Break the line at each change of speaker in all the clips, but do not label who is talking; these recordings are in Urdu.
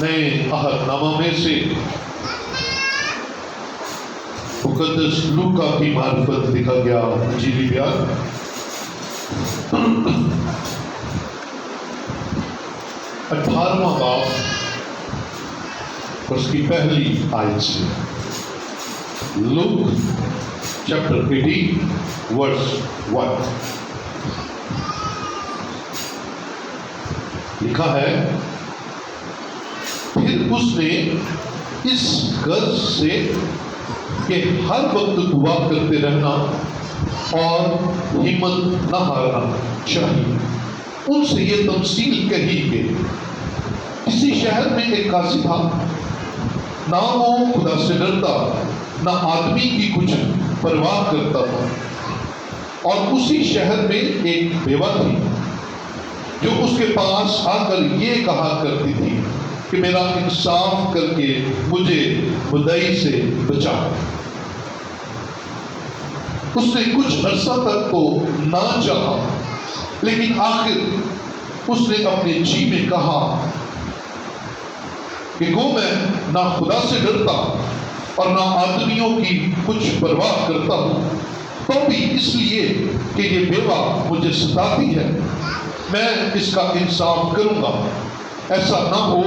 نئے عہد نامہ میں سے مقدس لوکا کی معرفت لکھا گیا انجیلی بیان 18واں باب اور اس کی پہلی آیت سے. لوک چیپٹر 18 ورس 1 لکھا ہے. پھر اس نے اس غرض سے کہ ہر وقت دعا کرتے رہنا اور ہمت نہ ہارنا چاہیے ان سے یہ تمثیل کہی کہ کسی شہر میں ایک قاضی تھا، نہ وہ خدا سے ڈرتا نہ آدمی کی کچھ پرواہ کرتا تھا. اور اسی شہر میں ایک بیوہ تھی جو اس کے پاس آ کر یہ کہا کرتی تھی کہ میرا انصاف کر کے مجھے بدائی سے بچا. اس نے کچھ عرصہ تک تو نہ چاہا، لیکن آخر اس نے اپنے جی میں کہا کہ گو میں نہ خدا سے ڈرتا اور نہ آدمیوں کی کچھ پرواہ کرتا ہوں، تو بھی اس لیے کہ یہ بیوہ مجھے ستاتی ہے میں اس کا انصاف کروں گا. ایسا نہ ہو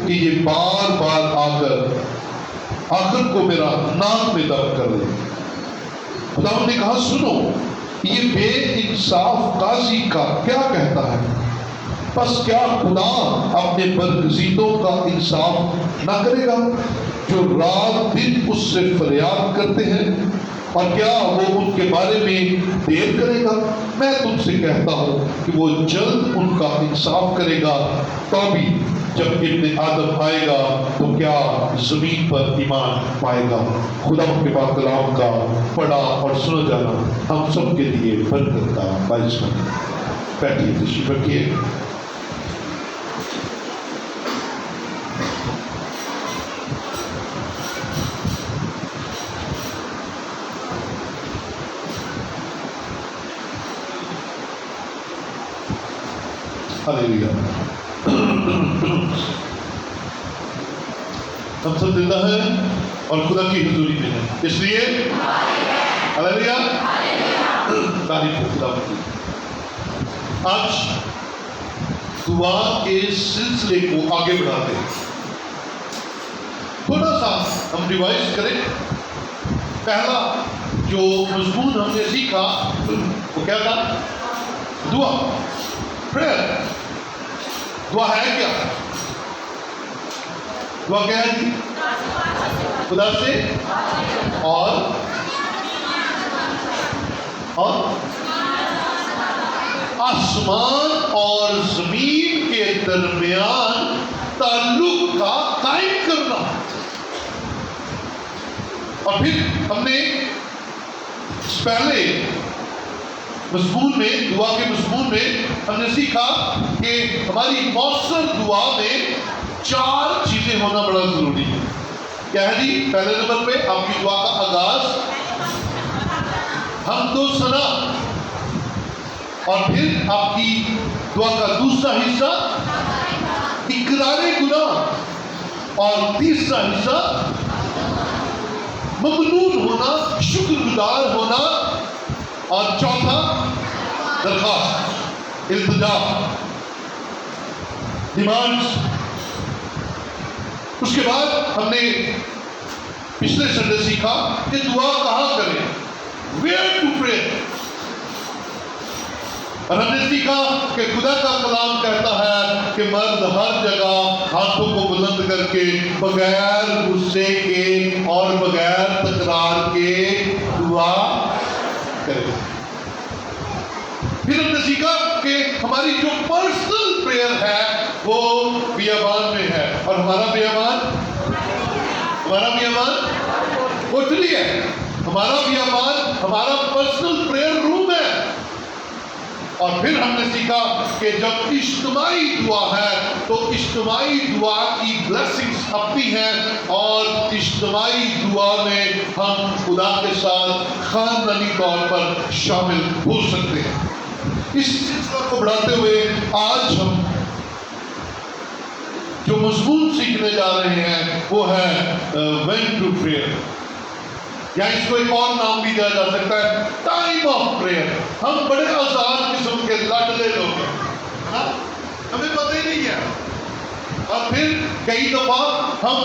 کہ یہ بار بار آ کر آخر کو میرا ناک میں دب کر دے. خدا نے کہا سنو، یہ بے انصاف قاضی کا کیا کہتا ہے؟ پس کیا خدا اپنے برگزیدوں کا انصاف نہ کرے گا جو رات دن اس سے فریاد کرتے ہیں؟ اور کیا وہ ان کے بارے میں دیر کرے گا؟ میں تم سے کہتا ہوں کہ وہ جلد ان کا انصاف کرے گا. تو بھی جب ابن آدم آئے گا تو کیا زمین پر ایمان پائے گا؟ خدا کے پاک کلام کا پڑھا اور سنا جانا ہم سب کے لیے برکت کا باعث بنے. بیٹھیے، تشریف رکھیے. ہلیلویا. ہم سب زندہ ہیں اور خدا کی حضوری میں ہیں، اس لیے ہلیلویا تعریف ہو خدا کی. آج دعا کے سلسلے کو آگے بڑھاتے ہیں. تھوڑا سا ہم ریوائز کریں. پہلا جو مضمون ہم نے سیکھا وہ کیا تھا؟ دعا، پریئر. دعا ہے کیا؟ دعا کیا ہے جی؟ خدا سے اور آسمان اور زمین کے درمیان تعلق کا قائم کرنا. اور پھر ہم نے پہلے مضمون میں، دعا کے مضمون میں ہم نے سیکھا کہ ہماری مؤثر دعا میں 4 چیزیں ہونا بڑا ضروری ہے. کیا ہے جی؟ پہلے نمبر پہ آپ کی دعا کا آغاز حمد و ثنا، اور پھر آپ کی دعا کا دوسرا حصہ اقرار گناہ، اور تیسرا حصہ ممنون ہونا، شکر گزار ہونا، اور چوتھا درخواست، التجا، ڈیمانڈز. اس کے بعد ہم نے پچھلے سنڈے سیکھا کہ دعا کہاں کریں، ویئر ٹو پرے. اور ہم نے سیکھا کہ خدا کا کلام کہتا ہے کہ مرد ہر جگہ ہاتھوں کو بلند کر کے بغیر غصے کے اور بغیر تکرار کے دعا کرے. پھر ہم نے سیکھا کہ ہماری جو پرسنل پریئر ہے وہ بیابان میں ہے، اور ہمارا بیابان کوٹلی ہے. ہمارا بیابان ہمارا پرسنل پریئر روم ہے. اور پھر ہم نے سیکھا کہ جب اجتماعی دعا ہے تو اجتماعی دعا کی بلیسنگز اپنی ہیں، اور اجتماعی دعا میں ہم خدا کے ساتھ خاندانی طور پر شامل ہو سکتے ہیں. اس سلسلہ کو بڑھاتے ہوئے آج ہم جو مضمون سیکھنے جا رہے ہیں وہ ہے when to pray، یا اس کو ایک اور نام بھی دیا جا سکتا ہے ٹائم آف پریئر۔ ہم بڑے آزاد قسم کے لاڈلے لوگ ہیں، ہمیں پتہ ہی نہیں ہے۔ اور پھر کئی دفعہ ہم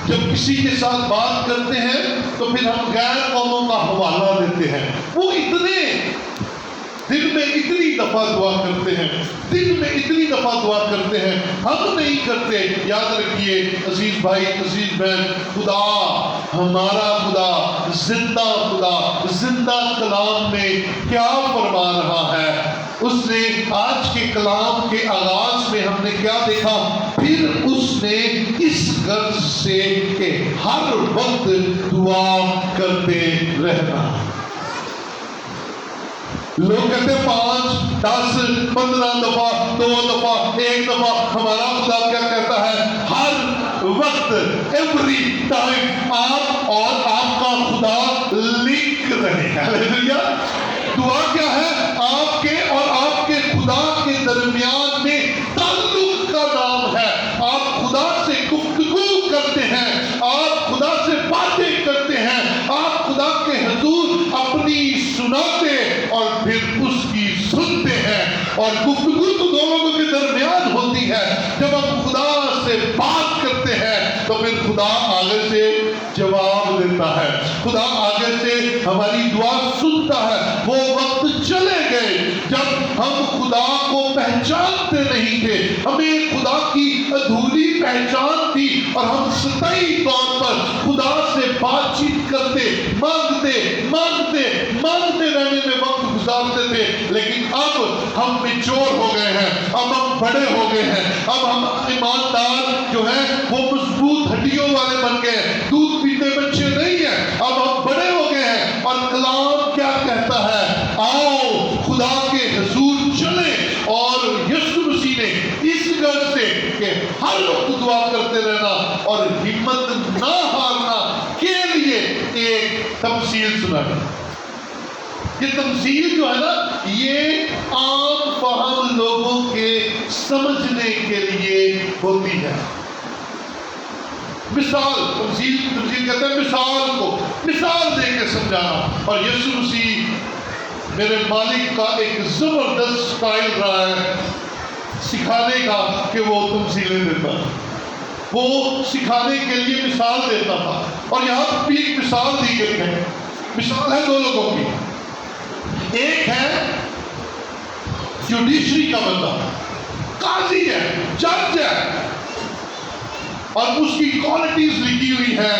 جب کسی کے ساتھ بات کرتے ہیں تو پھر ہم غیر قوموں کا حوالہ دیتے ہیں۔ وہ دن میں اتنی دفعہ دعا کرتے ہیں، دن میں اتنی دفعہ دعا کرتے ہیں، ہم نہیں کرتے۔ یاد رکھیے عزیز بھائی، عزیز بہن، خدا، ہمارا خدا، زندہ کلام میں کیا فرما رہا ہے؟ اس نے آج کے کلام کے آغاز میں ہم نے کیا دیکھا؟ پھر اس نے اس غرض سے کہ ہر وقت دعا کرتے رہنا۔ لوگ کہتے 5، 10، 15 دفعہ، 2 دفعہ، 1 دفعہ۔ ہمارا خدا کیا کہتا ہے؟ ہر وقت، ایوری ٹائم آپ اور آپ کا خدا لنک رہے۔ ہاللیلویا۔ دعا کیا ہے؟ آپ کے اور آپ کے خدا کے درمیان میں تعلق کا نام ہے۔ آپ خدا سے گفتگو کرتے ہیں، آپ خدا سے باتیں کرتے ہیں، آپ خدا کے حضور اپنی سناتے اور پھر اس کی سنتے ہیں۔ اور گفتگو تو دو لوگوں کے درمیان ہوتی ہے۔ جب ہم خدا سے بات کرتے ہیں تو پھر خدا آگے سے جواب دیتا ہے، خدا آگے سے ہماری دعا سنتا ہے۔ وہ وقت چلے گئے جب ہم خدا کو پہچانتے نہیں تھے، ہمیں خدا کی ادھوری پہچان تھی اور ہم سطحی طور پر خدا سے بات چیت کرتے، مانگتے رہنے میں وقت گزارتے تھے۔ لیکن اب ہم میچور ہو گئے ہیں، اب ہم بڑے ہو گئے ہیں، اب ہم ایماندار جو ہیں وہ مضبوط ہڈیوں والے بن گئے ہیں، دودھ پیتے بچے نہیں ہیں، اب ہم بڑے ہو گئے ہیں۔ اور کلام کیا کہتا ہے؟ آؤ خدا کے حضور چلیں۔ اور یسوع مسیح نے اس غرض سے کہ ہر وقت دعا کرتے رہنا اور ہمت نہ ہارنا کے لیے ایک تمثیل سنائی۔ یہ تمثیل جو ہے نا، یہ عام فہم لوگوں کے سمجھنے کے لیے ہوتی ہے۔ مثال، تمثیل کہتے ہیں مثال دے کے سمجھانا۔ اور یسوع مسیح میرے مالک کا ایک زبردست سٹائل رہا ہے سکھانے کا کہ وہ تمثیلیں دیتا ہے، وہ سکھانے کے لیے مثال دیتا تھا۔ اور یہاں بھی ایک مثال دی گئی ہے۔ مثال ہے 2 لوگوں کی۔ ایک ہے جوڈیشری کا بندہ، قاضی ہے، جج ہے، اور اس کی کوالٹیز لکھی ہوئی ہیں،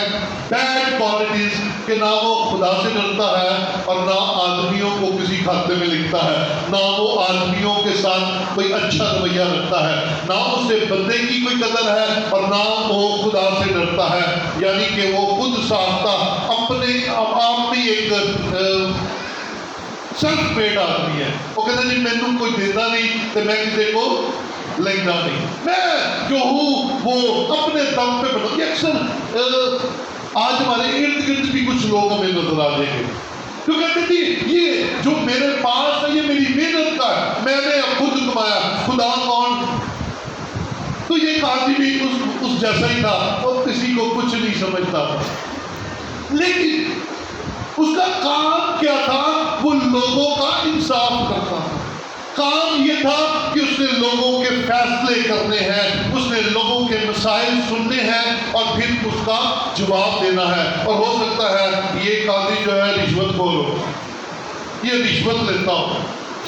بیڈ کوالٹیز، کہ نہ وہ خدا سے ڈرتا ہے اور نہ آدمیوں کو کسی کھاتے میں لکھتا ہے، نہ وہ آدمیوں کے ساتھ کوئی اچھا رویہ رکھتا ہے، نہ اسے بندے کی کوئی قدر ہے اور نہ وہ خدا سے ڈرتا ہے۔ یعنی کہ وہ خود ساختہ اپنے آپ میں ایک سیلف میڈ آدمی ہے۔ وہ کہتا ہے جی میں کوئی دیتا نہیں تو میں کسی کو لینا نہیں، میں جو ہوں وہ اپنے دم پہ بنا۔ یہ اکثر آج ہمارے ارد گرد بھی کچھ لوگ ہمیں نظر آ جائیں گے جو کہتے تھے یہ جو میرے پاس ہے یہ میری محنت کا ہے، میں نے خود کمایا، خدا کون؟ تو یہ قاضی بھی اس جیسا ہی تھا، وہ کسی کو کچھ نہیں سمجھتا تھا۔ لیکن اس کا کام کیا تھا؟ وہ لوگوں کا انصاف کرتا تھا۔ کام یہ تھا کہ اس نے لوگوں کے فیصلے کرنے ہیں، اس نے لوگوں کے مسائل سننے ہیں اور پھر اس کا جواب دینا ہے۔ اور ہو سکتا ہے یہ قاضی جو ہے رشوت خور ہو، یہ رشوت لیتا ہو،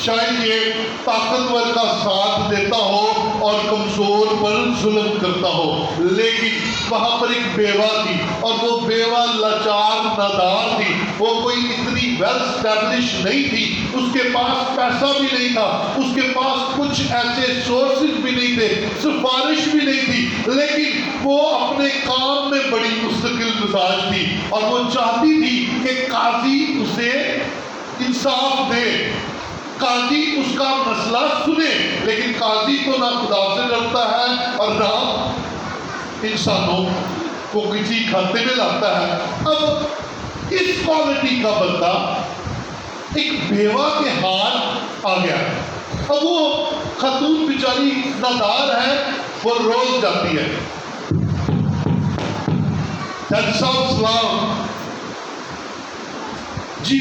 شاید یہ طاقتور کا ساتھ دیتا ہو اور کمزور پر ظلم کرتا ہو۔ لیکن وہاں پر ایک بیوہ تھی اور وہ بیوہ لاچار نادار تھی، وہ کوئی اتنی ویل اسٹیبلش نہیں تھی، اس کے پاس پیسہ بھی نہیں تھا، اس کے پاس کچھ ایسے سورسز بھی نہیں تھے، سفارش بھی نہیں تھی، لیکن وہ اپنے کام میں بڑی مستقل مزاج تھی اور وہ چاہتی تھی کہ قاضی اسے انصاف دے، قاضی اس کا مسئلہ سنے۔ لیکن قاضی تو نہ خدا سے ڈرتا ہے اور نہ انسانوں کو کسی کھاتے میں لاتا ہے۔ اب اس کوالٹی کا بندہ ایک بیوہ کے ہاتھ آ گیا، اب وہ خاتون بیچاری ادار ہے وہ روز جاتی ہے. جج صاحب سلام جی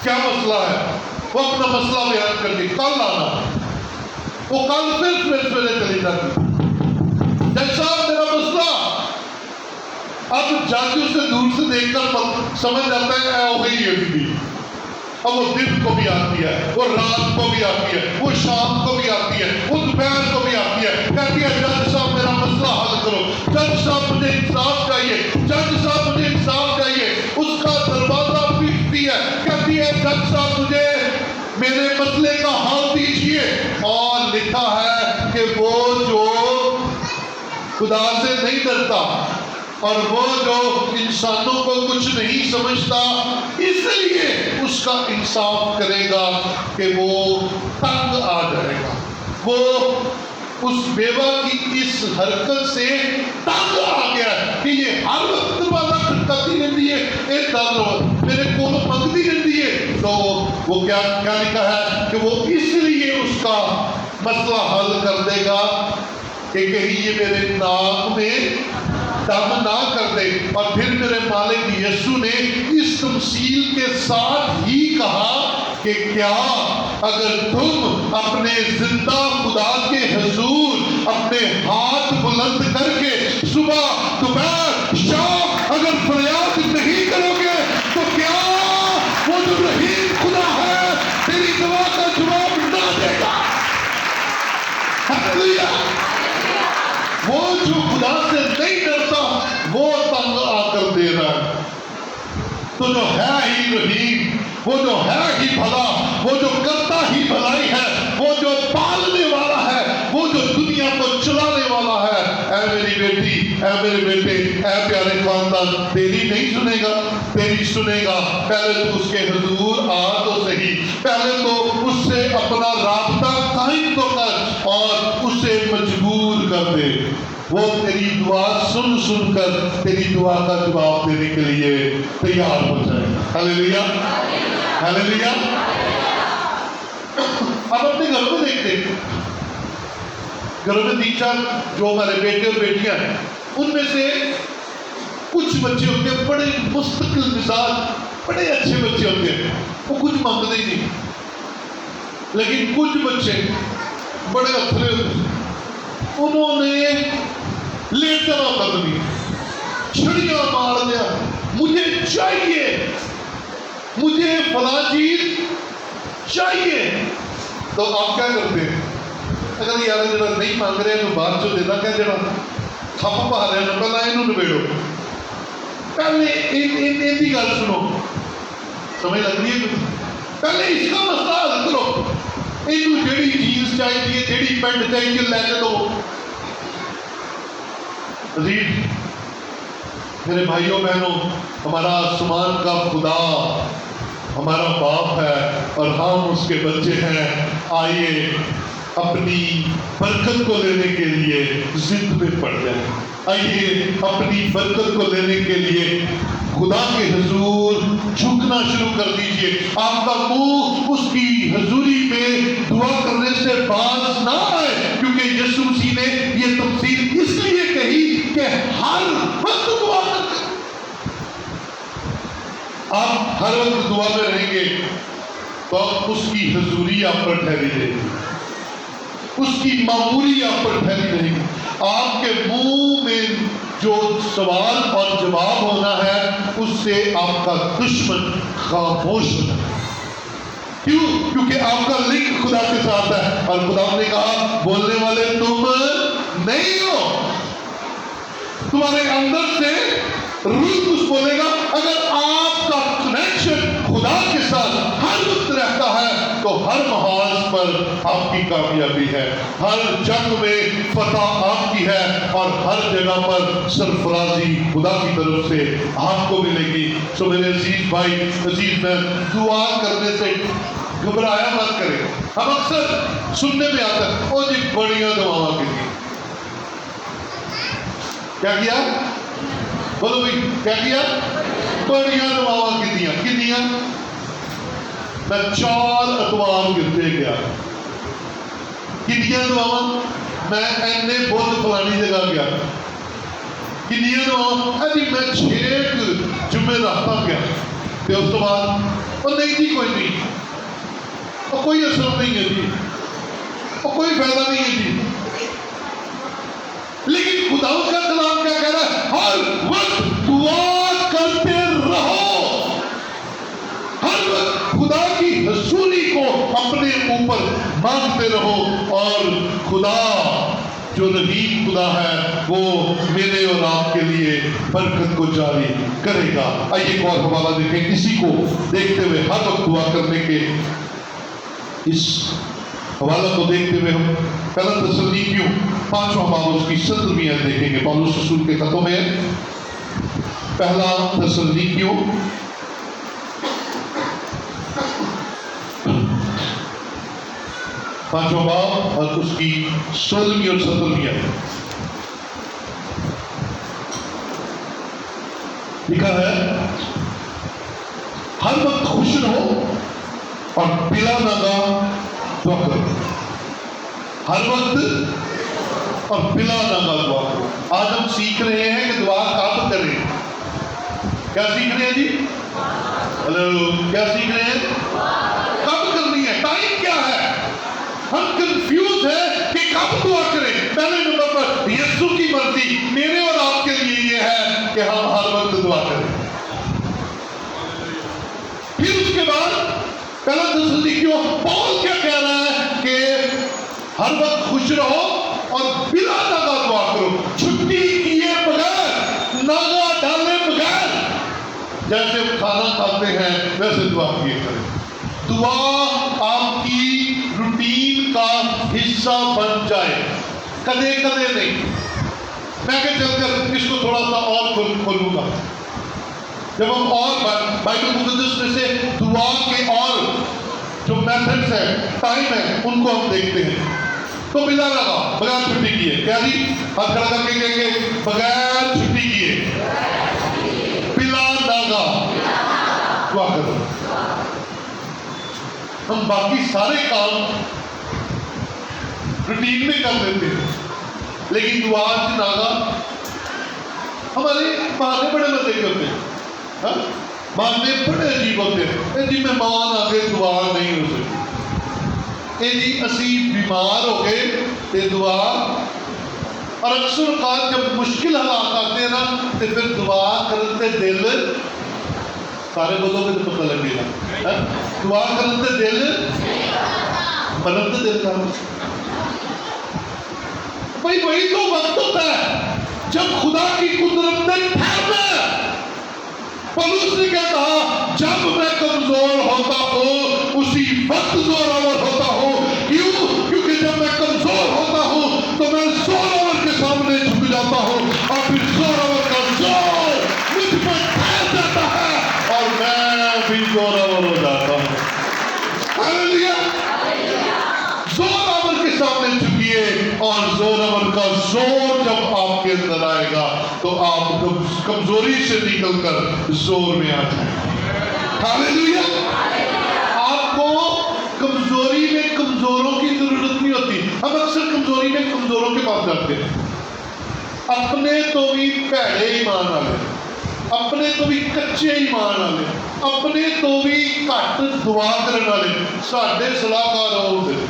کیا مسئلہ ہے؟ وہ اپنا مسئلہ بیان کر کے کل آنا. وہ کل پھر سویرے چلی جاتی. جج صاحب میرا مسئلہ. اب جج اسے دور سے دیکھ کر سمجھ جاتا ہے اے ہو گئی ہے بھی. اب وہ دن کو بھی آتی ہے, وہ رات کو بھی آتی ہے, وہ شام کو بھی آتی ہے, وہ دوپہر کو بھی آتی ہے. کہتی ہے جج صاحب میرا مسئلہ حل کرو, جج صاحب مجھے انصاف چاہیے, جج صاحب مجھے انصاف چاہیے. اس کا دروازہ پیٹتی ہے, کہتی ہے جج صاحب مجھے میرے مسئلے کا حل دیجیے. اور لکھا ہے کہ وہ جو خدا سے نہیں ڈرتا اور وہ جو انسانوں کو کچھ نہیں سمجھتا, اس لیے اس کا انصاف کرے گا کہ وہ تنگ آ جائے گا. وہ اس بیوہ کی اس حرکت سے تنگ آ گیا کہ یہ ہر وقت دروازہ کھٹکاتی رہتی ہے, ایک دروازہ میرے کو منگتی رہتی ہے. تو وہ کیا لکھا ہے کہ وہ اس لیے اس کا مسئلہ حل کر دے گا کہ کہیں یہ میرے ناک میں دم نہ کر دے. اور پھر میرے مالک یسوع نے اس تمثیل کے ساتھ ہی کہا کہ کیا اگر تم اپنے زندہ خدا کے حضور اپنے ہاتھ بلند کر کے صبح دوپہر شام اگر فریاد نہیں کرو گے تو کیا وہ جو رحیم خدا ہے تیری دعا کا جواب نہ دے گا؟ ہلیلویا. وہ جو خدا سے نہیں ڈرتا وہ تنگ آ کر دے رہا ہے. تو جو ہے ہی رحیم, وہ جو ہے ہی بھلا, وہ جو کرتا ہی بھلائی ہے, وہ جو پالنے والا ہے, وہ جو دنیا کو چلانے والا ہے, اے میری بیٹی, اے میرے بیٹے, اے پیارے خاندان, تیری نہیں سنے گا, تیری سنے گا. پہلے تو اس کے حضور آ تو صحیح, پہلے تو اس سے اپنا رابطہ قائم تو کر اور اسے مجبور کر دے. وہ تیری دعا سن کر تیری دعا کا جواب دینے کے لیے تیار ہو جائے. ہلیلویا, ہلیلویا. اب اپنے گھروں میں دیکھتے ہیں, گھروں میں 3-4 جو ہمارے بیٹے اور بیٹیاں ہیں, ان میں سے کچھ بچے ہوتے ہیں بڑے مستقل مزاج, بڑے اچھے بچے ہوتے ہیں, وہ کچھ مانگتے ہی نہیں. لیکن کچھ بچے بڑے اتھرے ہوتے ہیں, انہوں نے لیٹنا قدمی چھڑیاں مار دیا, مجھے چاہیے, مجھے فلاں چیز چاہیے. تو آپ کیا کرتے ہیں؟ اگر یار جڑا نہیں مانگ رہے تو بعد چو دینا کیا, جڑا تھپ پا رہے ہیں پہلے یہ نبیڑو, پہلے ان کی گل سنو, سمجھ لگ رہی ہے؟ پہلے اس کا مسئلہ حل کرو. یہ جیڑی جینس چاہیے, جیڑی پینٹ چاہیے لے کے دو. عزیز میرے بھائیوں بہنوں, ہمارا آسمان کا خدا ہمارا باپ ہے اور ہم اس کے بچے ہیں. آئیے اپنی برکت کو لینے کے لیے ضد میں پڑ جائیں. آئیے اپنی برکت کو لینے کے لیے خدا کے حضور جھکنا شروع کر دیجئے. آپ کا منہ اس کی حضوری میں دعا کرنے سے باز نہ آئے, کیونکہ یسوع مسیح نے یہ تمثیل اس لیے کہی کہ ہر وقت دعا کرتے. آپ ہر وقت دعا میں رہیں گے تو اس کی حضوری آپ پر ٹھہری رہے گی, اس کی معمولی آپ پر ٹھہری رہے گی. آپ کے منہ میں جو سوال اور جواب ہونا ہے اس سے آپ کا دشمن خاموش ہونا ہے. کیوں؟ کیونکہ آپ کا لنک خدا کے ساتھ ہے, اور خدا نے کہا بولنے والے تم نہیں ہو, تمہارے اندر سے روح کچھ بولے گا. اگر آپ کا کنیکشن خدا کے ساتھ ہر وقت رہتا ہے تو ہر محاذ پر آپ کی کامیابی ہے, ہر جنگ میں فتح آپ کی ہے, اور ہر جگہ پر سرفرازی خدا کی طرف سے آپ کو ملے گی. سو میرے عزیز بھائی, عزیز بہن, دعا کرنے سے گھبرایا مت کرے. ہم اکثر سننے میں آتا ہے او جی بڑیاں دعاواں کی تھی. کیا کیا؟ بولو بھائی کیا کیا؟ بڑیاں دعاواں کی دیا. کتنیاں؟ میں 4 اتوار گرتے گیا. کنیاں دعاواں میں اینے بول فلانی جگہ گیا کنیاں دعاواں جی میں 6 جمعے رہتا گیا پھر اس تو بعد وہ نہیں جی کوئی نہیں وہ کوئی اثر نہیں ہے جی وہ کوئی فائدہ نہیں ہے جی لیکن خدا کا کلام کیا کہہ رہا ہے ہر وقت دعا کرتے رہو ہر وقت خدا کی حضوری کو اپنے اوپر مانگتے رہو اور خدا جو رحیم خدا ہے وہ میرے اور آپ کے لیے برکت کو جاری کرے گا. آئیے ایک اور حوالہ دیکھیں اسی کو دیکھتے ہوئے ہر وقت دعا کرنے کے اس حوالہ کو دیکھتے ہوئے ہم پہلا تسلونیکیوں 5واں باب اس کی 17ویں آیت دیکھیں گے. پالوس رسول کے خطوں میں پہلا تسلونیکیوں 5واں باب اور اس کی 16ویں اور 17ویں آیت لکھا ہے ہر وقت خوش رہو اور بلا ناغہ دعا کرو. ہر وقت اور بلا ناغہ دعا کرو. آج ہم سیکھ رہے ہیں کہ دعا کب کریں. کیا سیکھ رہے ہیں جی؟ ہلو کیا سیکھ رہے ہیں؟ کب کرنی ہے. ٹائم کیا ہے؟ ہم کنفیوز ہیں کہ کب دعا کریں. پہلے نمبر پر یسوع کی مرضی میرے اور آپ کے لیے یہ ہے کہ ہم ہر وقت دعا کریں. پھر اس کے بعد پہلا تسلونیکیوں پال کیا کہہ رہا ہے کہ ہر وقت خوش رہو اور بلا ناغہ دعا کرو. چھٹی کیے بغیر ناغہ ڈالے بغیر جیسے کھانا کھاتے ہیں ویسے دعا کیے کریں. دعا آپ کی روٹین کا حصہ بن جائے. کدے کدے نہیں. میں کہ چل کر اس کو تھوڑا سا اور کھولوں گا. جب ہم اور بائبل مقدس میں سے دعا کے اور جو میتھڈز ہیں ٹائم ہے ان کو ہم دیکھتے ہیں. تو بلا ناغہ بغیر چھٹی کیے کیا جی ہاتھ کھڑا کر کے کہیں گے بغیر چھٹی کیے بلا ناغہ دعا کرو. ہم باقی سارے کام روٹین میں کر دیتے ہیں لیکن دعا سے ناغہ ہمارے بہانے بڑے مزے کے ہوتے ہیں. بہانے بڑے عجیب ہوتے ہیں. جی مہمان آ گئے دعا نہیں ہو سکتی. جی اسی بیمار ہو گئے تے دعا. اور اکثر اوقات جب مشکل حالات آتے ہیں نا تو پھر دعا کرتے دل سارے بولو گے تو پتہ لگے گا. دعا کرتے دل بنتے دل کا بھائی وہی تو وقت ہوتا ہے جب خدا کی قدرت نے ٹھہرنا. پولس نے کیا کہا جب میں کمزور ہوتا ہوں اسی وقت زوراور ہوتا ہوں. کیوں؟ کیونکہ جب میں کمزور ہوتا ہوں تو میں زوراور کے سامنے جھک جاتا ہوں اور پھر زوراور کا زور مجھ پر ٹھہر جاتا ہے اور میں بھی زوراور ہو جاتا ہوں. ہاللیلویا. زوراور کے سامنے جھکیے اور زوراور کا زور جب آپ کے اندر آئے گا تو آپ کمزوری سے نکل کر زور میں آ جائیں. ہاللیلویا. آپ کو کمزوری میں کمزوروں کی ضرورت نہیں ہوتی. ہم اکثر کمزوری میں کمزوروں کے پاس جاتے ہیں. اپنے تو بھی پیڑے ایمان والے, اپنے تو بھی کچے ایمان والے, اپنے تو بھی گھٹ دعا کرنے والے ساڈے صلاحکار ہوتے.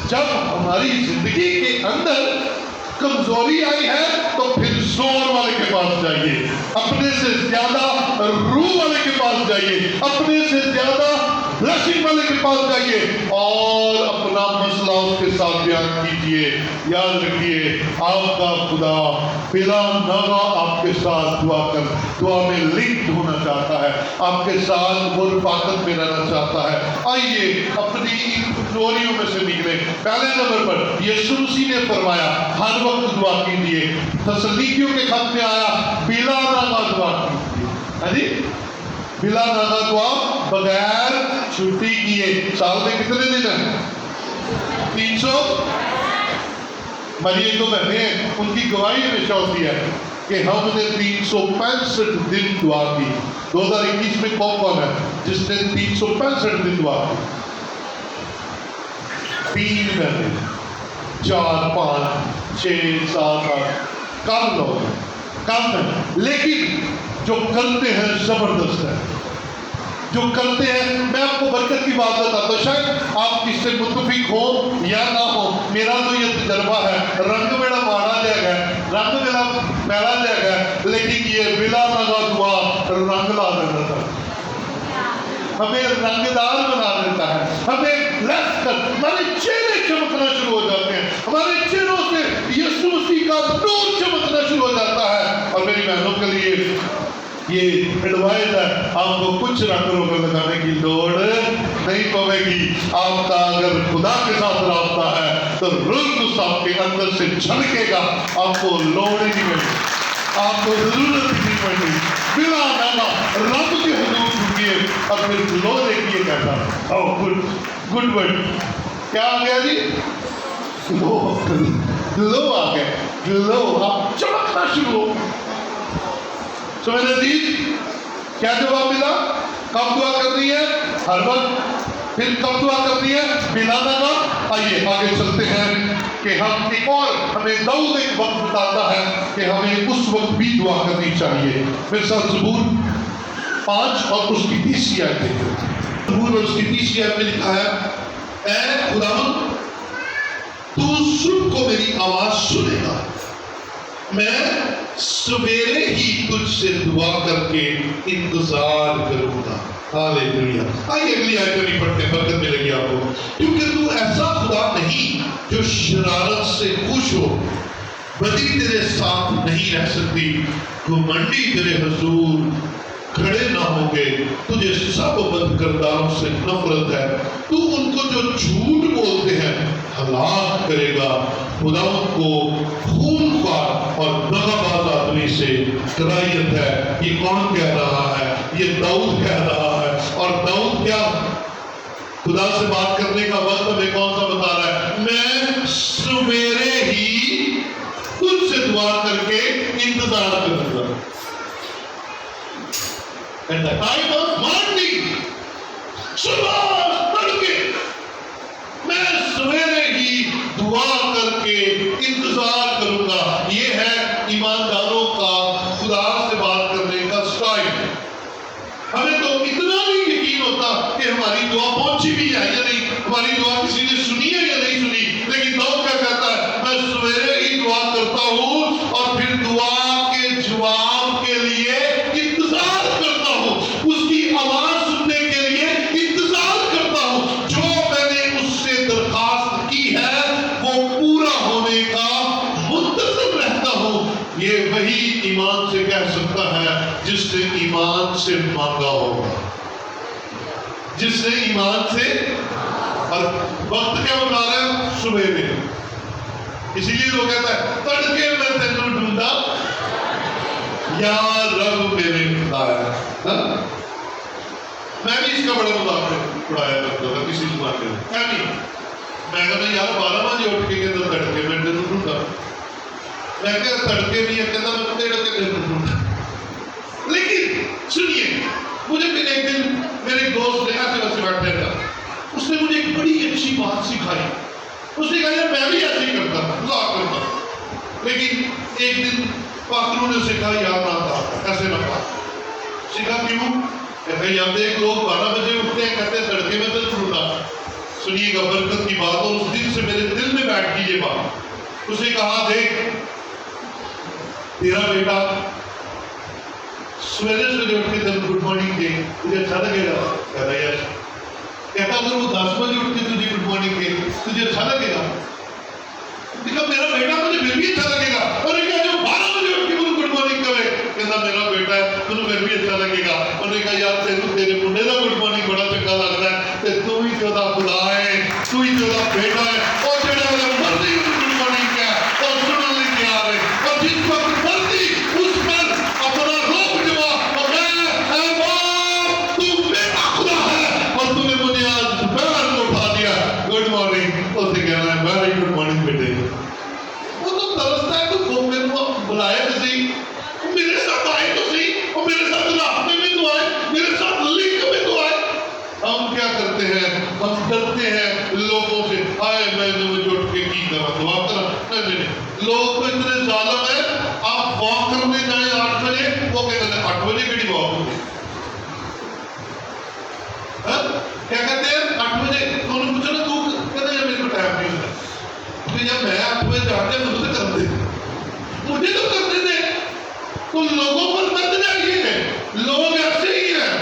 جب ہماری زندگی کے اندر کمزوری آئی ہے تو پھر زور والے کے پاس جائیے, اپنے سے زیادہ روح والے کے پاس جائیے, اپنے سے زیادہ بلیسنگ والے کے پاس جائیے اور اپنا مسئلہ اس کے ساتھ بیان کیجیے. یاد رکھیے آپ کا خدا بلا ناغہ آپ کے ساتھ دعا میں لنکڈ ہونا چاہتا ہے, آپ کے ساتھ وہ رفاقت میں رہنا چاہتا ہے. آئیے اپنی کمزوریوں میں سے نکلیں. پہلے نمبر پر یسوع مسیح نے فرمایا ہر وقت دعا کیجیے. تسلونیکیوں کے خط میں آیا بلا ناغہ دعا کیجیے. ہاں جی بلا ناغہ دعا بغیر چھٹی کیے. سال میں کتنے دن ہیں؟ 300. ہماری ایک دو بہنیں ہیں ان کی گواہی ہمیشہ ہوتی ہے کہ ہم نے 365 دن دعا کی. 2021 میں کون ہے جس نے 365 دن دعا کی؟ 3 بہنیں. 4 5 6 7 8 کم لوگ ہیں، کم ہیں، لیکن جو کرتے ہیں زبردست ہے، جو کرتے ہیں. میں آپ کو برکت کی بات بتاتا ہوں، شاید آپ اس سے متفق ہو یا نہ ہو، میرا تو یہ تجربہ ہے. رنگ میرا ماڑا جائے گا، رنگ میرا پہلا جائے گا، لیکن یہ بلا نگا دعا رنگ لا دیتا تھا، ہمیں رنگدار بنا دیتا ہے، ہمیں لفظ کر ہمارے چہرے چمکنا شروع ہو جاتے ہیں، ہمارے چہروں سے یسوع مسیح کا نور چمکنا شروع ہو جاتا ہے. اور میری بہنوں کے لیے یہ ایڈوائز ہے، آپ کو کچھ رنگ روغن لگانے کی لوڑ نہیں پڑے گی. آپ کا اگر خدا کے ساتھ رابطہ ہے تو روح القدس آپ کے اندر سے چھلکے گا، آپ کو لوڑ ہی نہیں پڑے گی، آپ کو ضرورت ہی نہیں پڑے گی. بلا ناما رب کے حضور جھکیے اور پھر لو دیکھیے کیسا. گڈ ورڈ کیا آ گیا جی؟ گلو آ گیا، گلو آپ چمکنا شروع ہو. سمجھ عزیز کیا جواب ملا؟ کب دعا کرنی ہے؟ ہر وقت. پھر کب دعا کرنی ہے؟ بلا نگا. آئیے آگے چلتے ہیں کہ ہم ایک اور ہمیں داؤد ایک وقت بتاتا ہے کہ ہمیں اس وقت بھی دعا کرنی چاہیے. میرے ساتھ زبور 5 اور اس کی 30 آیت دیکھیں. زبور اور اس کی 30 آیت میں لکھا ہے، اے خداوند تو صبح کو میری آواز سنے گا، میں سویرے ہی تجھ سے دعا کر کے انتظار کروں گا. ہاللیلویا. آئیے اگلی آیت نہیں پڑھتے، برکت ملے گی آپ کو. کیونکہ تو ایسا خدا نہیں جو شرارت سے خوش ہو، بدی تیرے ساتھ نہیں رہ سکتی، گھمنڈی تیرے حضور کھڑے نہ ہوں گے. تجھے سب بد کرداروں سے نفرت ہے، تو ان کو جو جھوٹ بولتے ہیں ہلاک کرے گا. خداوند کو خون خوار اور دغاباز آدمی سے کرائیت ہے. یہ کون کہہ رہا ہے؟ یہ داؤد کہہ رہا ہے. اور داؤد کیا خدا سے بات کرنے کا وقت ہمیں کون سا بتا رہا ہے؟ میں سویرے ہی تجھ سے دعا کر کے انتظار کروں گا. At the time of morning, صبح تڑکے میں سویرے ہی دعا کر کے انتظار کروں گا. یہ ہے ایمانداروں کا خدا سے بات کرنے کا سٹائل. ہمیں تو اتنا بھی یقین ہوتا کہ ہماری دعا پہنچی بھی ہے یا نہیں، ہماری دعا کسی نے سنی ہے یا نہیں سنی. لیکن داؤد کیا کہتا ہے؟ میں سویرے ہی دعا کرتا ہوں اور پھر دعا کے جواب کے لیے انتظار کرتا ہوں، اس کی آواز سننے کے لیے انتظار کرتا ہوں. جو میں نے اس سے درخواست کی ہے وہ پورا ہونے کا منتظر رہتا ہوں. یہ وہی ایمان سے کہہ سکتا ہے جس نے ایمان سے مانگا ہوگا، جس نے ایمان سے. اور وقت کیا بتا رہا ہے؟ سویرے. اسی لیے وہ کہتا ہے تڑکے میں تینوں ڈھونڈا یا رب میرے خدا ہے. میں بھی اس کا بڑا مذاق اڑایا کرتا تھا کسی زمانے میں. کیا نہیں میں کہتا یار 12 بجے اٹھ کے کہتا تڑکے میں تینوں ڈھونڈا. میں کہتا تڑکے نہیں ہے، کہتا میں تیرے کے تینوں ڈھونڈا. لیکن سنیے، مجھے پھر ایک دن میرے ایک دوست نے ایسے ویسے بیٹھنے تھا، اس نے مجھے ایک بڑی اچھی بات سکھائی. اس نے کہا یار میں بھی ایسے ہی کرتا تھا، مذاق کرتا. لیکن ایک دن پاکروں نے سکھا یار نہ تھا ایسے نہ تھا. سکھا کیوں؟ کہتے یار دیکھ لوگ 12 بجے اٹھتے ہیں، کہتے ہیں تڑکے میں تو ڈھونڈا. سنیے گا برکت کی بات، اور اس دن سے میرے دل میں بیٹھ گئی یہ بات. اس نے کہا دیکھ تیرا بیٹا سویرے سویرے اٹھ کے تجھے گڈ مارننگ دے، تجھے اچھا لگے گا؟ کہتا یار. کہتا اگر وہ 10 بجے اٹھ کے تجھے گڈ مارننگ دے تجھے اچھا لگے گا؟ کہا میرا بیٹا مجھے پھر بھی اچھا لگے گا. اور نے کہا جو 12 بجے اٹھ کے مجھے گڈ مارننگ کرے، کہتا میرا بیٹا ہے تجھے پھر بھی اچھا لگے گا. اور نے کہا یار تیرے منڈے کا گڈ مارننگ بڑا چنگا لگ رہا ہے، تے تو ہی چودہ خدا ہے، تو ہی چودہ بیٹا ہے. اور جڑا مرضی گڈ مارننگ کیا اور سننے لیے تیار ہے، اور جس وقت مرضی اس پر اپنا روک جما اور اے باپ تو میرا خدا ہے اور تو نے مجھے آج دوپہر کو اٹھا دیا گڈ مارننگ. اسے کہنا ہے ویری گڈ مارننگ بیٹے. وہ تو ترستا ہے تو میرے کو بلایا تو صحیح، میرے ساتھ آئے تو صحیح، اور میرے ساتھ راستے میں تو آئے، میرے ساتھ لنک میں تو آئے. ہم کیا کرتے ہیں؟ ہم ڈرتے ہیں لوگوں سے. آئے میں جو اٹھ کے کی کرا دعا میں لوگ تو اتنے ظالم ہیں، آپ واک کرنے جائیں 8 بجے، وہ کہتے ہیں 8 بجے کیڑی واک ہوگی، کیا کہتے ہیں 8 بجے، تو انہوں نے پوچھا نا تو کہتے ہیں میرے کو ٹائم نہیں ہوتا، کہ جب میں 8 بجے جاتے ہیں تو مجھے کرتے مجھے تو کرتے تھے، تو لوگوں پر مت جائیے، لوگ ایسے ہی ہیں،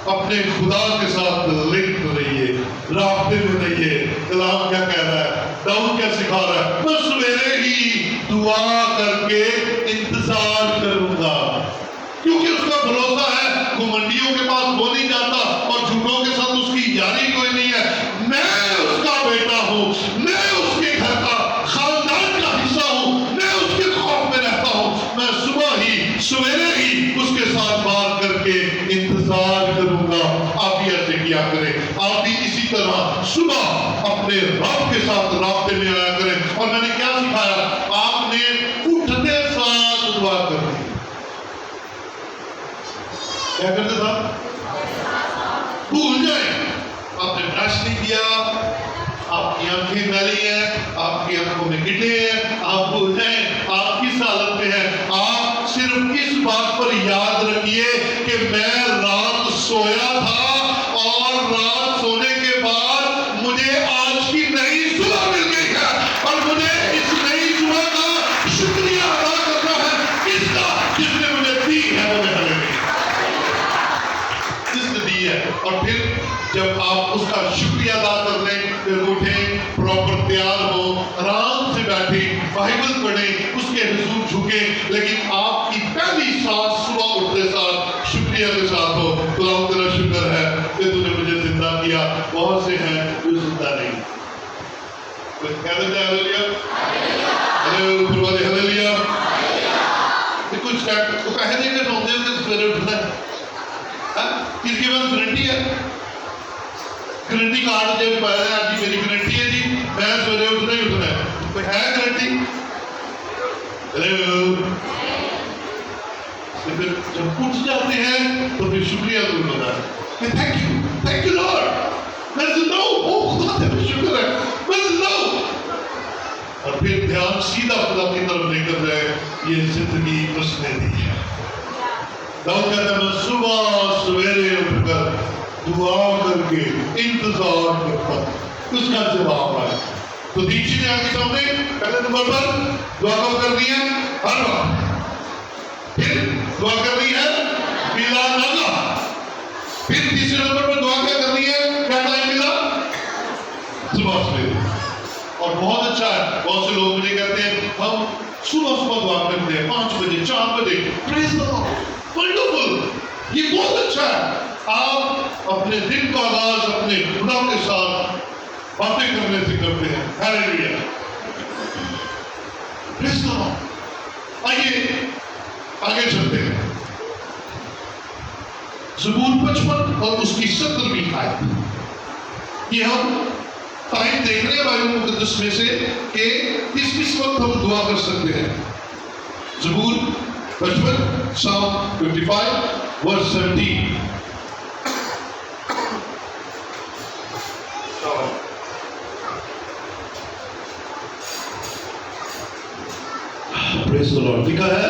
اپنے خدا کے ساتھ لنک رہیے، رابطے میں رہیے۔ کلام کیا کہہ رہا ہے، داؤد کیا سکھا رہا ہے، میں سویرے ہی دعا کر کے انتظار کروں گا، کیونکہ اس کا بھروسہ ہے گھمنڈیوں کے پاس وہ نہیں جاتا اور جھوٹوں کے ساتھ اس کی یاری کوئی نہیں ہے، میں اس کا بیٹا ہوں، میں اس کے گھر کا خاندان کا حصہ ہوں، میں اس کے خوف میں رہتا ہوں، میں صبح ہی سویرے ہی اس کے ساتھ بات کر کے انتظار کروں گا۔ آپ بھی ایسے کیا کریں، آپ بھی اسی طرح صبح اپنے رب کے ساتھ رابطے میں آیا کریں۔ اور میں نے کیا سکھایا، آپ نے اٹھتے ساتھ دعا کرنی، کیا کرتے تھا، بھول جائیں، آپ نے برش نہیں کیا، آپ کی آنکھیں میلی ہیں، آپ کی آنکھوں میں گڈھے ہیں، آپ بھول جائیں آپ کس حالت میں ہیں، آپ صرف اس بات پر یاد رکھیے کہ میں رات سویا تھا اور رات سونے کے بعد مجھے آج کی نئی صبح مل گئی ہے اور مجھے اس نئی صبح کا شکریہ ادا کرنا ہے، کس کا، جس نے مجھے دی ہے، وہ میرے لیے جس نے دی ہے۔ اور پھر جب آپ اس کا شکریہ ادا کر لیں، پھر اٹھیں، پراپر تیار ہو، آرام سے بیٹھیں، بائبل پڑھیں، اس کے حضور جھکیں، لیکن آپ کی پہلی سانس صبح اٹھتے ساتھ شکریہ کے ساتھ ہو، خدا تیرا شکر ہے کہ تو نے مجھے زندہ کیا، بہت سے ہیں جو زندہ نہیں، کہہ دیتے ہیں ہلیلویا، اوپر والے ہلیلویا، کچھ کہہ دیں کہ روندے ہوتے سویرے اٹھنا ہے، کس کے پاس گارنٹی ہے، گارنٹی کارڈ جب پایا ہے آج میری گارنٹی ہے جی میں سویرے اٹھنا ہی اٹھنا ہے، کوئی ہے گارنٹی؟ پھر جب اٹھ جاتے ہیں تو پھر شکریہ ضرور ہوتا ہے کہ تھینک یو لارڈ، میں زندہ ہوں، او خدا تیرا شکر ہے میں زندہ ہوں، اور پھر دھیان سیدھا خدا کی طرف لے کر جائے، یہ زندگی اس نے دی ہے۔ داؤد کہتا ہے میں صبح سویرے اٹھ کر دعا کر کے انتظار کرتا، اس کا جواب آئے۔ تو دیکھیے نے آپ کے سامنے پہلے نمبر پر دعا کب کرنی ہے، ہر وقت، پھر دعا کرنی ہے بلا ناغہ، پھر تیسرے نمبر پر دعا کیا کرنی ہے، کیا ٹائم ملا، صبح سویرے۔ اور بہت اچھا ہے، بہت سے لوگ مجھے کہتے ہیں ہم صبح دعا کرتے ہیں 5 بجے 4 بجے، پریز دی لارڈ، ونڈرفل، یہ بہت اچھا ہے، آپ اپنے دن کا آغاز اپنے خدا کے ساتھ باتیں کرنے سے کرتے ہیں، ہیلیلویا، پریز دی لارڈ۔ آئیے آگے چلتے ہیں، زبور 55 اور اس کی 17ویں آیت، یہ ہم ٹائم دیکھ رہے ہیں بائبل مقدس میں سے کہ کس وقت ہم دعا کر سکتے ہیں۔ زبور 55 Psalm 55 verse 17۔ پریز دی لارڈ، لکھا ہے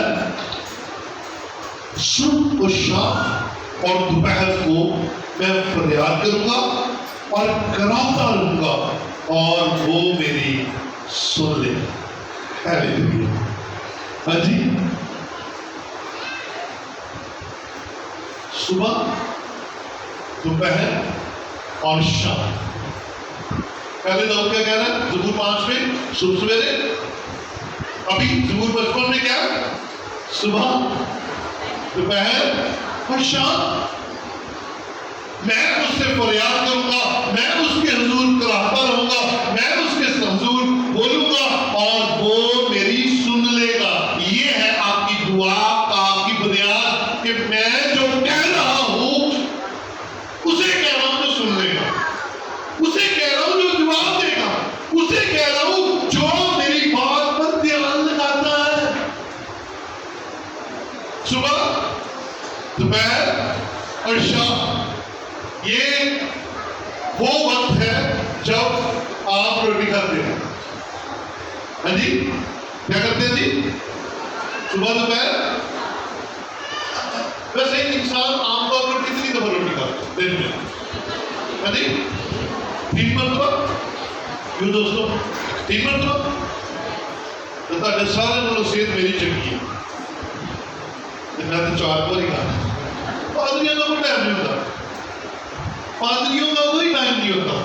صبح و شام اور دوپہر کو میں فریاد کروں گا اور کراتا رہوں گا اور وہ میری سن لے۔ ہیلیلویا، ہاں جی، صبح دوپہر اور شام۔ پہلے داؤد کیا کہہ رہا ہے زبور 5 میں صبح سویرے، ابھی زبور 55 میں کیا صبح دوپہر اور شام، میں اس سے فریاد کروں گا، میں اس کے حضور کراہتا رہوں گا، میں اس کے حضور بولوں گا اور وہ میری سن لے گا۔ یہ ہے آپ کی دعا کا آپ کی بنیاد کہ میں جو کہہ رہا ہوں اسے کہہ رہا ہوں جو سن لے گا، اسے کہہ رہا ہوں جو جواب دے گا، اسے کہہ رہا ہوں جو میری بات پر دھیان لگاتا ہے۔ صبح دوپہر اور شام، یہ وہ وقت ہے جب آپ روٹی کھاتے ہیں، ہاں جی کیا کرتے ہیں جی؟ صبح دوپہر. ویسے انسان عام طور پر کتنی دفعہ روٹی کھاتا ہے دن میں؟ ہاں جی 3 مرتبہ. کیوں دوستوں 3 مرتبہ؟ تو تھوڑے سارے نالوں صحت میری چنگی ہے. میں تو 4 بار ہی کھانا. پادریوں کا کوئی ٹائم نہیں ہوتا. پادریوں کا کوئی ٹائم نہیں ہوتا.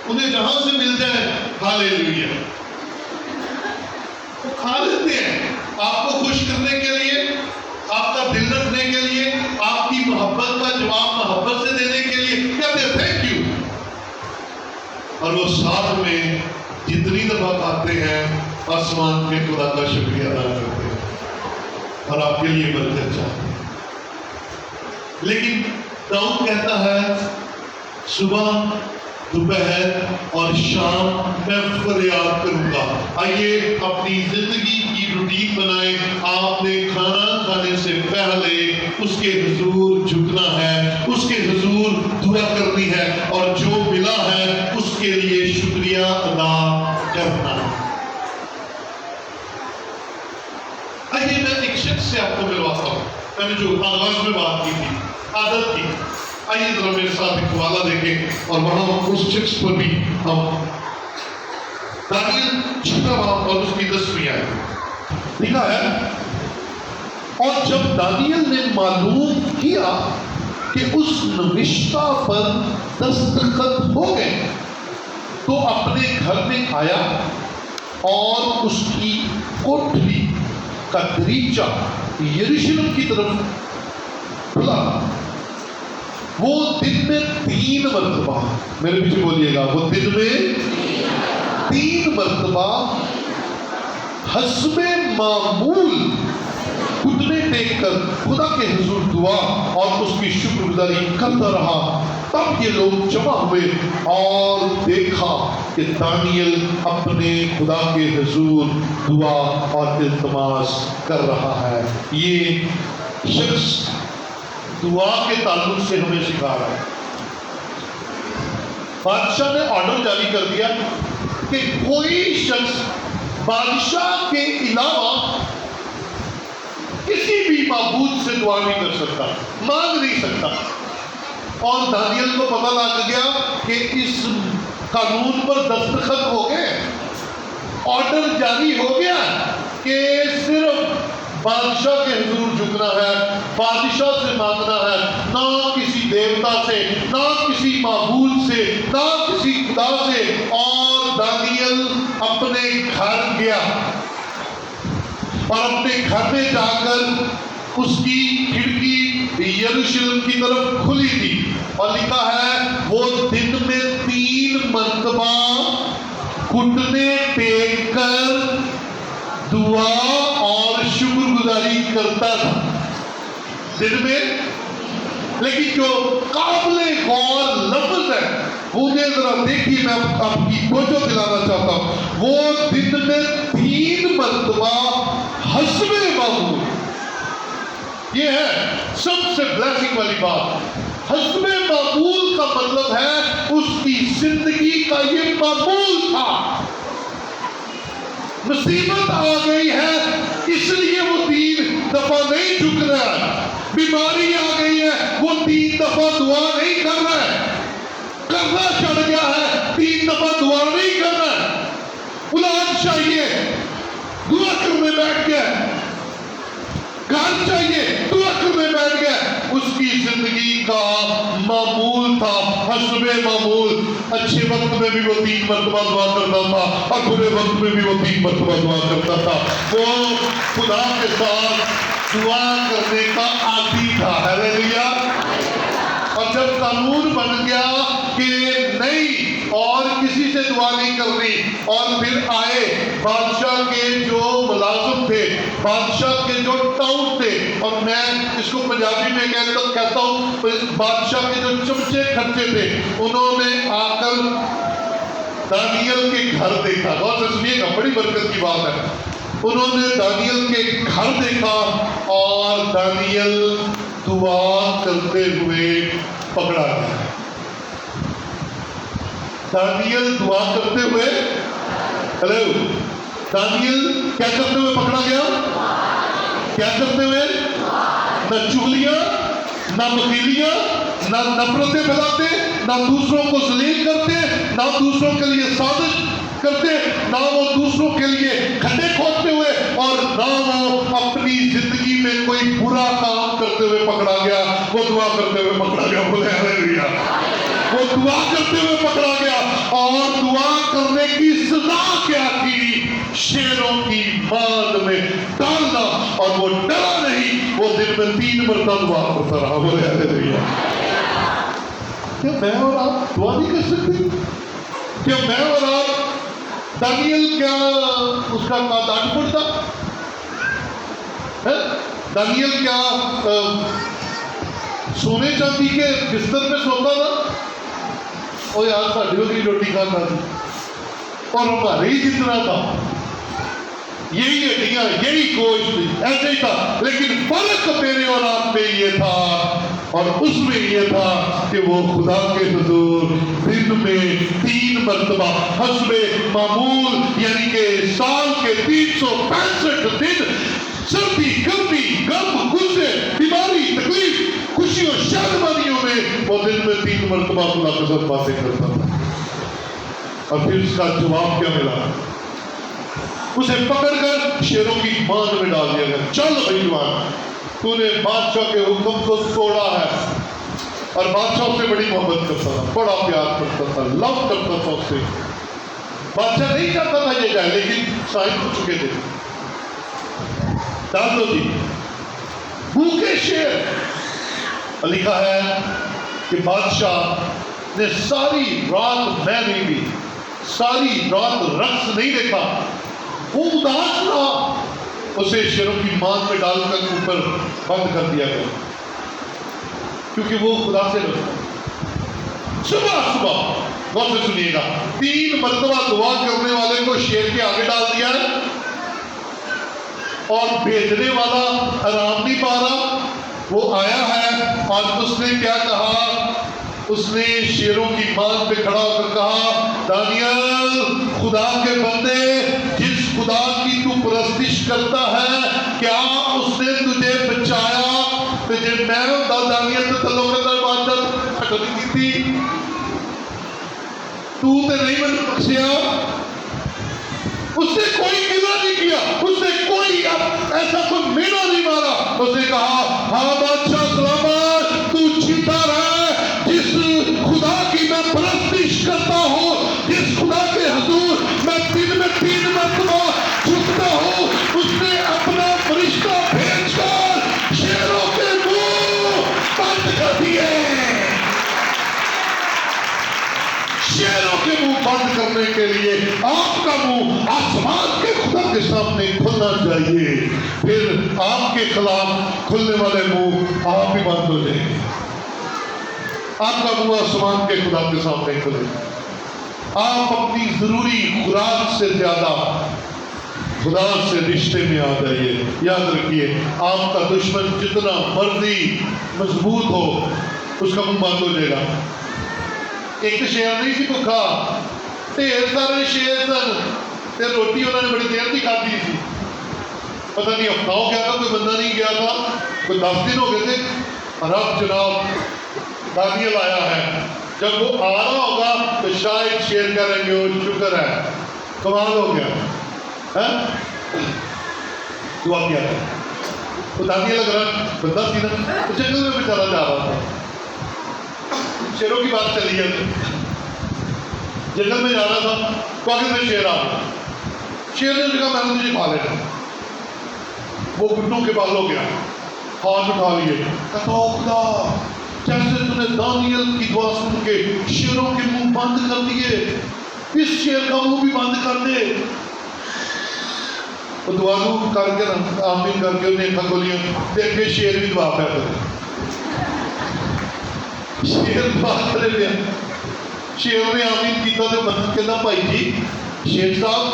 انہیں جہاں سے مل جائے ہاللیلویا وہ کھا لیتے ہیں. آپ کو خوش کرنے کے لیے, آپ کا دل رکھنے کے لیے, آپ کی محبت کا جواب محبت سے دینے کے لیے کہتے ہیں تھینک یو. اور وہ ساتھ میں جتنی دفعہ کھاتے ہیں آسمان کے خدا کا شکریہ ادا کرتے ہیں اور آپ کے لیے برکت چاہتے ہیں. لیکن داؤد کہتا ہے صبح دوپہر اور شام میں فریاد کروں گا. آئیے اپنی زندگی کی روٹین بنائیں. آپ نے کھانا کھانے سے پہلے اس کے حضور جھکنا ہے, اس کے حضور دعا کرنی ہے اور جو ملا ہے اس کے لیے شکریہ ادا کرنا ہے. آئیے میں ایک شخص سے آپ کو ملواتا ہوں. میں نے جو آغاز میں بات کی تھی عادت کی, آئیے ذرا میرے ساتھ ایک حوالہ دیکھیں اور وہاں اس شخص پر بھی ہم دانیل 6 باب اور اس کی 10ویں آیت لکھا ہے. اور جب دانیل نے معلوم کیا کہ اس نوشتہ پر دستخط ہو گئے تو اپنے گھر میں آیا اور اس کی کوٹھری کا دریچہ یروشلم کی طرف کھلا. وہ دن میں 3 مرتبہ, میرے پیچھے بولیے گا, وہ دن میں 3 مرتبہ حسب معمول گھٹنے ٹیک کر خدا کے حضور دعا اور اس کی شکر گزاری کرتا رہا. تب یہ لوگ جمع ہوئے اور دیکھا کہ دانیل اپنے خدا کے حضور دعا اور التماس کر رہا ہے. یہ شخص دعا کے تعلق سے ہمیں سکھا رہا ہے. بادشاہ نے آرڈر جاری کر دیا کہ کوئی شخص بادشاہ کے علاوہ کسی بھی معبود سے دعا نہیں کر سکتا, مانگ نہیں سکتا. اور دانیل کو پتہ لگ گیا کہ اس قانون پر دستخط ہو گئے, آرڈر جاری ہو گیا کہ صرف بادشاہ کے حضور جھکنا ہے, بادشاہ سے مانگنا ہے, نہ کسی دیوتا سے, نہ کسی معبود سے, نہ کسی خدا سے. اور دانیل اپنے گھر گیا اور اپنے گھر میں جا کر اس کی کھڑکی یروشلم کی طرف کھلی تھی اور لکھا ہے وہ دن میں 3 مرتبہ گھٹنے ٹیک کر دعا اور شکر گزاری کرتا تھا دن میں. لیکن جو قابل غور لفظ ہے وہ ذرا دیکھیے, میں آپ کی توجہ دلانا چاہتا ہوں. وہ دن میں 3 مرتبہ حسب معمول, یہ ہے سب سے بلیسنگ والی بات. حسب معمول کا مطلب ہے اس کی زندگی کا یہ معمول تھا. مصیبت آ گئی ہے اس لیے وہ 3 دفعہ نہیں جھک رہا ہے. بیماری آ گئی ہے وہ 3 دفعہ دعا نہیں کر رہا ہے. قرضہ چڑھ گیا ہے 3 دفعہ دعا نہیں کر رہا ہے. اولاد چاہیے دعا کرنے بیٹھ گیا, گھر چاہیے دعا کرنے بیٹھ گیا. اس کی زندگی کا معمول تھا حسب معمول. اچھے وقت میں بھی وہ 3 مرتبہ دعا کرتا تھا اور برے وقت میں بھی وہ 3 مرتبہ دعا کرتا تھا. وہ خدا کے ساتھ دعا کرنے کا عادی تھا. ہلیلویا. اور جب قانون بن گیا کہ نہیں اور کسی سے دعا نہیں کرنی, اور پھر آئے بادشاہ کے جو ملازم تھے, بادشاہ کے جو ٹاؤن تھے, اور میں اس کو پنجابی میں کہتا ہوں بادشاہ کے جو چمچے کھچے تھے, انہوں نے آ کر دانیل کے گھر دیکھا. غور سے سنیے گا, بڑی برکت کی بات ہے. انہوں نے دانیل کے گھر دیکھا اور دانیل دعا کرتے ہوئے پکڑا گیا. دانیل دعا کرتے ہوئے, ہلو, دانیل کیا کرتے ہوئے پکڑا گیا؟ کیا کرتے ہوئے؟ نہ چغلیاں، نہ بخیلیاں، نہ نفرتیں پھیلاتے، نہ دوسروں کو ذلیل کرتے، نہ دوسروں کے لیے سازش کرتے، نہ وہ دوسروں کے لیے کھڈے کھودتے ہوئے، اور نہ وہ اپنی زندگی میں کوئی برا کام کرتے ہوئے پکڑا گیا۔ وہ دعا کرتے ہوئے پکڑا گیا، بولے ہاللیلویا۔ وہ دعا کرتے ہوئے پکڑا گیا، اور دعا کرنے کی سزا کیا کی؟ شیروں کی مان میں ڈالنا۔ اور وہ ڈرا نہیں، وہ دن میں 3 مرتبہ دعا کرتا رہا، بولے ہاللیلویا۔ کیا میں اور آپ دعا نہیں کر سکتے؟ کیا میں اور آپ، دانیل کیا اس کا ڈانٹ پڑتا؟ دانیل کیا سونے چاندی کے بستر میں سوتا تھا؟ او یار ساڈی ہوگی روٹی کھاتا تھا، اور ہمارے ہی جتنا تھا، یہی ہڈیاں، یہی گوشت، ایسے ہی تھا۔ لیکن فرق میرے اور آپ میں یہ تھا، اور اس میں یہ تھا کہ وہ خدا کے حضور دن میں 3 مرتبہ حسب معمول، یعنی کہ سال کے 365 دن، سردی، گرمی، غم، غصے، بیماری، تکلیف، خوشیوں، شادمانیوں میں وہ دن میں 3 مرتبہ خدا کے ساتھ باتیں کرتا تھا۔ اور پھر اس کا جواب کیا ملا؟ اسے پکڑ کر شیروں کی مان میں ڈال دیا گیا۔ چل بھائی جوان، تو نے بادشاہ کے حکم کو توڑا ہے۔ اور بادشاہ سے بڑی محبت کرتا تھا، بڑا پیار کرتا تھا، لو کرتا تھا اس سے۔ بادشاہ نہیں چاہتا تھا یہ جائے، لیکن صاحب ہو چکے تھے۔ ڈال دو جی، بھوکے شیر۔ لکھا ہے کہ بادشاہ نے ساری رات میں بھی ساری رات رقص نہیں دیکھا، وہ اداس رہا۔ اسے شیروں کی مان میں ڈال کر اوپر بند کر دیا گیا، کیونکہ وہ خدا سے ڈرتا۔ صبح غور سے سنیے گا، 3 مرتبہ دعا کرنے والے کو شیر کے آگے ڈال دیا ہے، اور بھیجنے والا آرام نہیں پا رہا۔ وہ آیا ہے اور اس نے کیا کہا؟ اس نے شیروں کی مان پہ کھڑا ہو کر کہا، دانیل خدا کے بندے، جس خدا کی تو پرستش کرتا ہے، کیا اس نے تجھے بچایا؟ تجھے میں دانیل سے تعلق ہے بادشاہ کبھی کی تھی، تو تے نہیں مجھے بخشیا۔ اس نے کوئی گلا نہیں کیا، اس نے کوئی ایسا کوئی مینا نہیں مارا۔ اس نے کہا، ہاں بادشاہ سلامت، تو جیتا رہے، جس خدا کی میں پرستش کرتا ہوں، جس خدا کے حضور میں دن میں 3 مرتبہ جھکتا ہوں، اس نے اپنا فرشتہ بھیج کر شیروں کے منہ بند کر دیے۔ شیروں کے منہ بند کرنے کے لیے آپ کا منہ آسمان کے خدا کے سامنے کھلنا چاہیے، پھر آپ کے خلاف کھلنے والے منہ آپ ہی بند ہو جائیں گے۔ آپ کا منہ آسمان کے خدا کے سامنے کھلے، آپ اپنی ضروری خوراک سے زیادہ خدا سے رشتے میں آ جائیے۔ یاد رکھیے، آپ کا دشمن جتنا مرضی مضبوط ہو، اس کا منہ بند ہو جائے گا۔ ایک شیر نہیں سی بھوکا، ڈھیر سارے شیر سن، تے روٹی انہوں نے بڑی دیر کی کھاتی تھی۔ پتہ نہیں ہفتہ ہو گیا تھا، کوئی بندہ نہیں گیا تھا، کوئی 10 دن ہو گئے تھے۔ رب جناب دانیل آیا ہے، جب وہ آ رہا ہوگا تو شاید شیر کہیں گے وہ شکر ہے، کمال ہو گیا۔ دعا کیا تھا، وہ دانیل اگر بندہ سی نا، تو جنگل میں بیچارہ جا رہا تھا، شیروں کی بات چلی ہے، جنگل میں جا رہا تھا تو آگے میں شیر آ گیا۔ شیر نے کہا میں نے تجھے کھا لینا۔ وہ گھٹنوں کے بال ہو گیا، ہاتھ اٹھا لیے، کہتا خدا جیسے تو نے دانیل کی دعا سن کے شیروں کے منہ بند کر دیے، اس شیر کا منہ بھی بند کر دے۔ وہ دعا کر کے آمین کر کے انہیں اکھا کھولیاں، دیکھے شیر بھی دعا پہ کرے، شیر دعا کرے لیا۔ شیر نے آمین کیتا تو بند کہنا بھائی جی شیر صاحب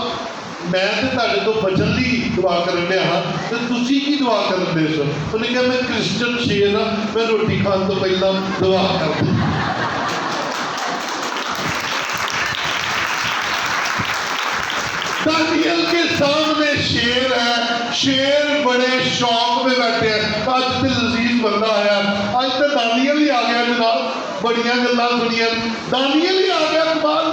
میں تے تہاڈے تو بچن دی دعا کرن دیا ہاں تے تسی کی دعا کرن دے سو؟ انہیں کہا میں کرسچن شیر ہاں، میں روٹی کھان تو پہلا دعا کر دوں۔ ' دانیل کے سامنے شیر ہے، شیر بڑے شوق میں بیٹھے ہیں. آج تے لذیذ بندہ آیا، آج تے دانیل ہی آ گیا جناب، بڑیاں گلاں سنیاں، دانیل ہی آ گیا کمال.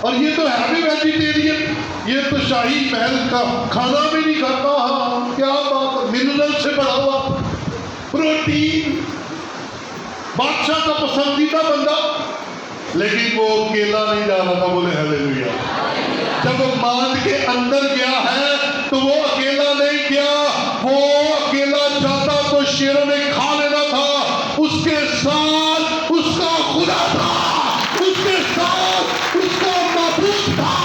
اور یہ تو ہے بھی ویجیٹیرین، یہ تو شاہی محل کا کھانا بھی نہیں کھاتا. ہاں کیا بات، منرل سے بڑا ہوا، پروٹین، بادشاہ کا پسندیدہ بندہ. لیکن وہ اکیلا نہیں جا رہا تھا، بولے ہلیلویا. جب وہ مان کے اندر گیا ہے تو وہ اکیلا نہیں گیا، وہ اکیلا جاتا تو شیروں نے کھا لینا تھا. اس کے ساتھ اس کا خدا تھا، اس کے ساتھ اس کا معبود تھا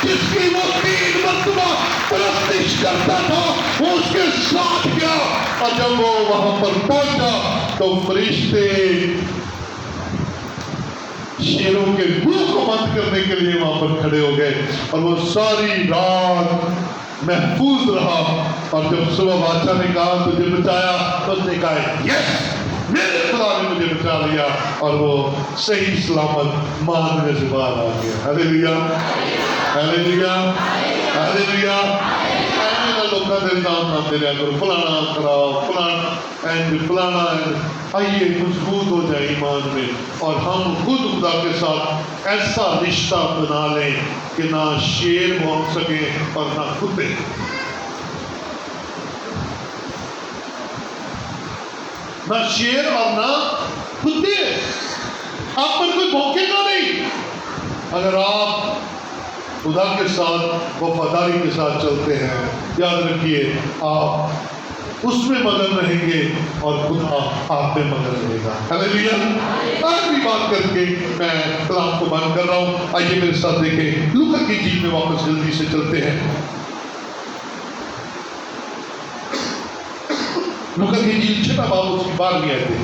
جس کی وہ 3 مرتبہ پرستش کرتا تھا. وہ اس کے ساتھ گیا، اور جب وہ وہاں پر پہنچا تو فرشتے شیروں کے منہ کو بند کرنے کے لیے وہاں پر کھڑے ہو گئے، اور وہ ساری رات محفوظ رہا. اور جب صبح بادشاہ نے کہا تجھے بچایا، تو اس نے کہا یس، میرے خدا نے مجھے بچا لیا، اور وہ صحیح سلامت ماننے سے باہر آ گیا. ہلیلویا، ہلیلویا، ہلیلویا. لوگوں کے الزام لاتے رہا کرو، فلانا کراؤ، فلانا اینڈ فلانا اینڈ. آئیے مضبوط ہو جائے ایمان میں، اور ہم خود خدا کے ساتھ ایسا رشتہ بنا لیں کہ نہ شیر بھونک سکے اور نہ کتے. نہ شیر اور نہ کتے، آپ پر کوئی بھونکے گا نہیں. اگر آپ خدا کے ساتھ وفاداری کے ساتھ چلتے ہیں، یاد رکھیے آپ اس میں مگن رہیں گے اور خدا آپ میں مگن رہے گا. ہلیلویا. آخری بات کر کے میں کلام کو بند کر رہا ہوں. آئیے میرے ساتھ دیکھیں لوکا کی انجیل میں واپس جلدی سے چلتے ہیں. لوکا کی انجیل 6 باب اس کی 12ویں آیت ہے.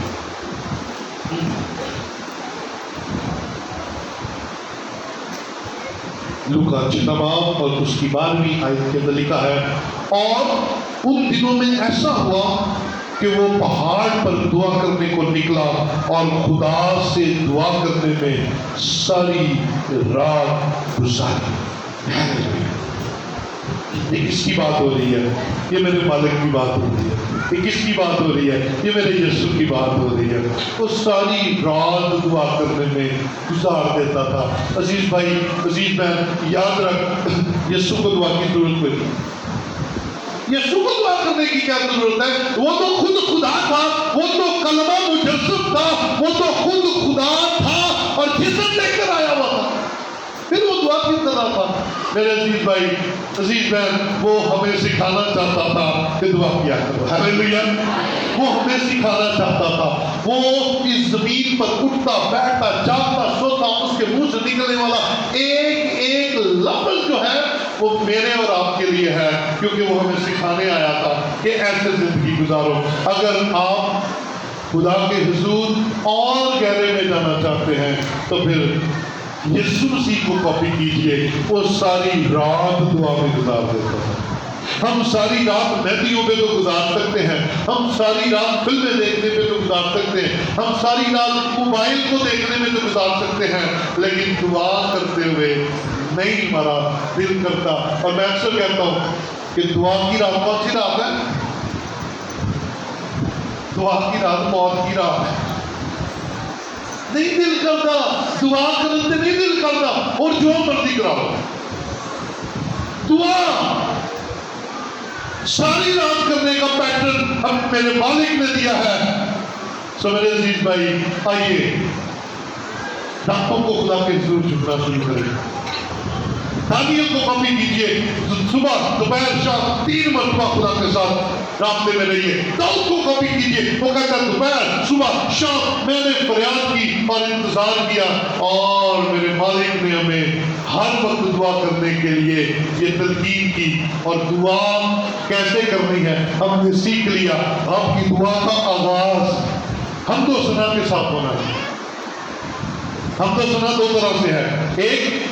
لوکا 6 باب اور اس کی 12ویں آیت کے اندر لکھا ہے، اور ان دنوں میں ایسا ہوا کہ وہ پہاڑ پر دعا کرنے کو نکلا اور خدا سے دعا کرنے میں ساری رات گزاری. یہ کس کی بات ہو رہی ہے؟ یہ میرے مالک کی بات ہو رہی ہے. یہ کس کی بات ہو رہی ہے؟ یہ میرے یسوع کی بات ہو رہی ہے. وہ ساری رات دعا کرنے میں گزار دیتا تھا. عزیز بھائی، عزیز بہن، یاد رکھ، یسوع کو دعا کی ضرورت کوئی نہیں. یسوع کو دعا کرنے کی کیا ضرورت ہے؟ وہ تو خود خدا تھا، وہ تو کلمہ مجسم تھا، وہ تو خود خدا تھا اور جسم لے کر آیا ہوا تھا. پھر وہ دعا کیوں کر رہا تھا؟ میرے عزیز بھائی، عزیز بہن، وہ ہمیں سکھانا چاہتا تھا کہ دعا کیا کرو. ہلیلویا. وہ ہمیں سکھانا چاہتا تھا. وہ اس زمین پر اٹھتا بیٹھتا جاگتا سوتا، اس کے منہ سے نکلنے والا ایک ایک لفظ جو ہے وہ میرے اور آپ کے لیے ہے، کیونکہ وہ ہمیں سکھانے آیا تھا کہ ایسے زندگی گزارو. اگر آپ خدا کے حضور اور گہرے میں جانا چاہتے ہیں تو پھر یسوع مسیح کو کاپی کیجئے. وہ ساری رات دعا میں گزار دیتا تھا. ہم ساری رات مہندیوں پہ تو گزار سکتے ہیں، ہم ساری رات فلمیں دیکھنے پہ تو گزار سکتے ہیں، ہم ساری رات موبائل کو دیکھنے میں تو گزار سکتے ہیں، لیکن دعا کرتے ہوئے نہیں ہمارا دل کرتا. اور میں اکثر کہتا ہوں کہ دعا کی رات کون سی رات ہے؟ دعا کی رات موت کی رات ہے. نہیں دل کرتا دعا کرنے، نہیں دل کرتا، اور جو مرضی کراؤ. دعا ساری رات کرنے کا پیٹرن ہم میرے مالک نے دیا ہے. سو میرے عزیز بھائی، آئیے راتوں کو خدا کے حضور جھکنا شروع کریں. دانیل کو کاپی کیجئے. صبح دوپہر شام 3 مرتبہ خدا کے ساتھ رابطے میں رہیے. داؤد کو کاپی کیجئے. وہ کہتا ہے دوپہر صبح شام میں نے فریاد کی اور انتظار کیا، اور میرے مالک نے ہمیں ہر وقت دعا کرنے کے لیے یہ تلقین کی. اور دعا کیسے کرنی ہے ہم نے سیکھ لیا. آپ کی دعا کا آغاز حمد و ثنا کے ساتھ ہونا ہے. حمد و ثنا 2 طرح سے ہے. ایک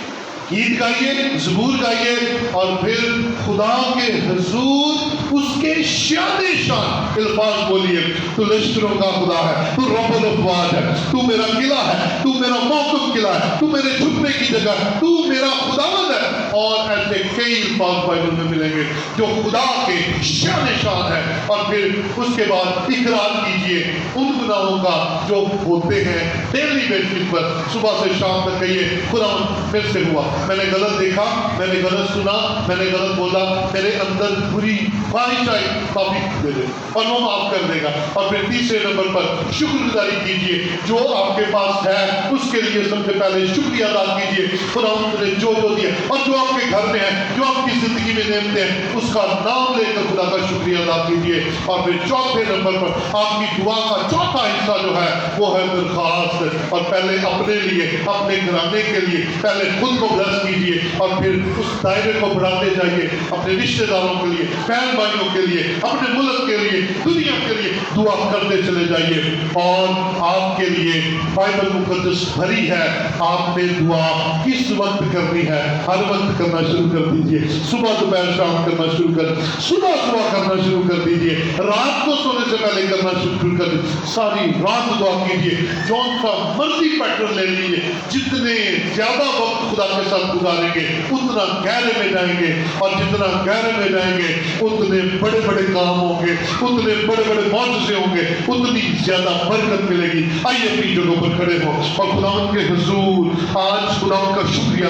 گیت گائیے، زبور گائیے، اور پھر خدا کے حضور اس کے شان شان الفاظ بولیے. تو لشکروں کا خدا ہے، تو رب الافواج ہے، تو میرا قلعہ ہے، تو میرا موقف قلعہ ہے، تو میرے چھپنے کی جگہ ہے، تو میرا خداوند ہے. اور ایسے کئی الفاظ بائبل میں ملیں گے جو خدا کے شان شان ہے. اور پھر اس کے بعد اقرار کیجئے ان گناہوں کا جو ہوتے ہیں ڈیلی بیسس پر. صبح سے شام تک کہیے خداوند میرے سے ہوا، میں نے غلط دیکھا، میں نے غلط سنا، میں نے غلط بولا، میرے اندر بری خواہش آئی، معافی دے دے اور وہ معاف کر دے گا. اور پھر تیسرے نمبر پر شکر گزاری کیجئے، جو آپ کے پاس ہے اس کے لیے سب سے پہلے شکریہ ادا کیجئے. خداوند نے جو دیا اور جو آپ کے گھر میں ہے، جو آپ کی زندگی میں نعمتیں ہیں، اس کا نام لے کر خدا کا شکریہ ادا کیجئے. اور پھر چوتھے نمبر پر آپ کی دعا کا چوتھا حصہ جو ہے وہ ہے درخواست. اور پہلے اپنے لیے، اپنے گھرانے کے لیے پہلے خود کو بلس کیجئے، اور پھر اس دائرے کو بڑھاتے جائیے. اپنے رشتہ داروں کے لیے، بہن بھائیوں کے لیے، اپنے ملک کے لیے، دنیا کے لیے دعا کرتے چلے جائیے. اور آپ کے لیے بائبل مقدس بھری ہے، آپ نے دعا کس وقت کرنی ہے؟ ہر وقت کرنا شروع کر دیجئے. صبح دوپہر شام کرنا شروع کر، صبح کرنا شروع کر دیجئے، رات کو سونے سے پہلے کرنا شروع کر دیجئے. ساری رات دعا کیجئے، جون سا مرضی پیٹرن لے لیجئے. جتنے زیادہ وقت خدا کے ساتھ گزاریں گے اتنا گہرے میں جائیں گے، اور جتنا گہرے میں جائیں گے اتنے بڑے بڑے کام ہوں گے، اتنے بڑے بڑے معجزے ہوں گے، اتنی زیادہ برکت ملے گی. آئیے اپنی جگہوں پر کھڑے ہو اور خداوند کے حضور آج خداوند کا شکریہ